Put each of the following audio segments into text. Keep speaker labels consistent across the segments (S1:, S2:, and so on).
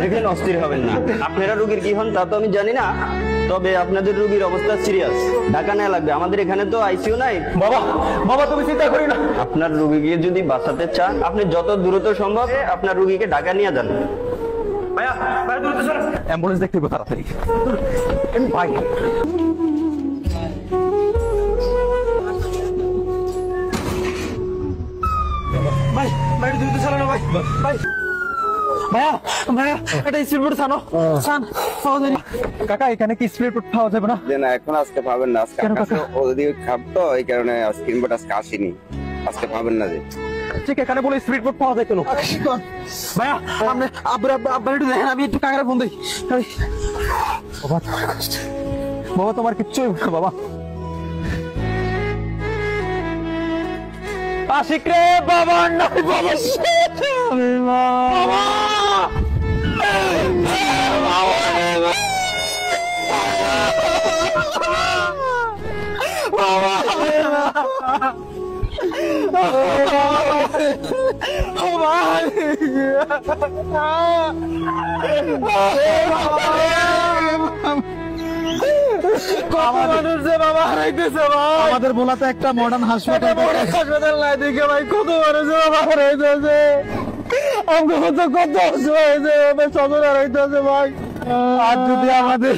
S1: দেখেন, অস্থির হবেন না। আপনারা রোগীর কি হন তা তো আমি জানি না, তবে আপনাদের রোগীর অবস্থা সিরিয়াস, ঢাকা নেওয়া লাগবে। আমাদের এখানে তো আইসিইউ নাই।
S2: বাবা তুমি চিন্তা করি না।
S1: আপনার রোগীকে যদি বাঁচাতে চান, আপনি যত দ্রুত সম্ভব আপনার রোগীকে ঢাকা নিয়ে যান।
S2: ভাইয়া ভাইয়া দ্রুত চলো, অ্যাম্বুলেন্স দেখতে হবে তাড়াতাড়ি। ভাই ভাই ভাই দ্রুত চলো না ভাই। ভাই ভাইয়া ভাইয়া এটা স্পিড বোট ছানো ছান পাওয়া যায় না। কাকা এখানে কি স্পিড বোট পাওয়া যাবে না?
S3: না এখন আজকে পাবেন না, আজকে ওদিকে খাব তো এই কারণে স্ক্রিন বোর্ড আজকে আসেনি, আজকে পাবেন না। যে
S2: ঠিক এখানে বলে স্পিড বোট পাওয়া যায় কেন? ভাইয়া আপনি আব্বার একটু দেখেন, আমি একটু কাকারে ফোন দিই। বাবা বাবা তোমার কিচ্ছুই হবে না বাবা। আশিক রে বাবা নাই বাবা, বাবা আমাদের বলাতে একটা মডার্ন হাসপাতাল নাই দেখে ভাই, কত মানুষ বাবা হারাইতেছে, আমাকে তো কত হয়েছে সদর হারাইতেছে ভাই। আর যদি আমাদের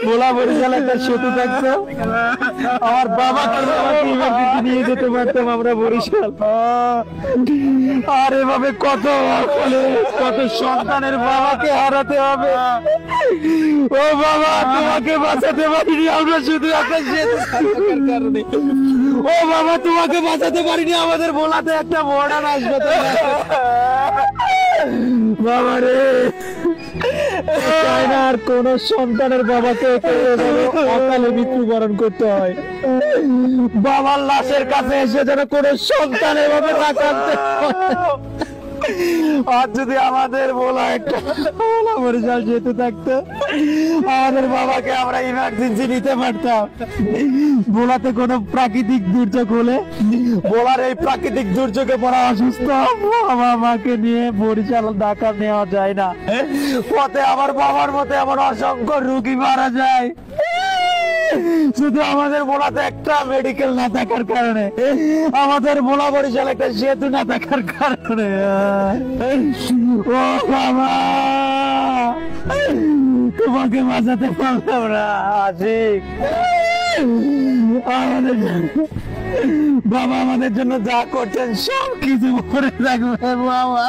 S2: বলা বরিশাল একটা সেতু থাকতো, আমার বাবাকে নিয়ে যেতে পারতাম আমরা বরিশাল। আর এভাবে কত কত সন্তানের বাবাকে হারাতে হবে। ও বাবা তোমাকে বাঁচাতে পারিনি আমরা শুধু একটা সেতু থাকার কারণে। ও বাবা তোমাকে বাঁচাতে পারিনি আমাদের বলাতে একটা মডার্ন হাসপাতাল। বাবা রে চাই না আর কোন সন্তানের বাবাকে অকালে মৃত্যুবরণ করতে হয়। বাবার লাশের কাছে এসে যেন কোন সন্তানের ভাবে না কাঁদতে হয়। আর যদি আমাদের বলা একটা বরিশাল যেতে থাকতো, আমাদের বাবাকে আমরা ইমার্জেন্সি নিতে পারতাম। বোলাতে কোনো প্রাকৃতিক দুর্যোগ হলে, বোলার এই প্রাকৃতিক দুর্যোগে পড়া অসুস্থ বাবা মাকে নিয়ে বরিশাল ঢাকা নেওয়া যায় না। পথে আমার বাবার মতে আমার অসংখ্য রোগী মারা যায় শুধু আমাদের বোলাতে একটা মেডিকেল না থাকার কারণে, আমাদের বোলা বরিশাল একটা সেতু না থাকার কারণে। ও বাবা তোমাকে বাঁচাতে পারলাম না আশিক। আমাদের বাবা আমাদের জন্য যা করছেন সব কিছু মনে রাখবে বাবা।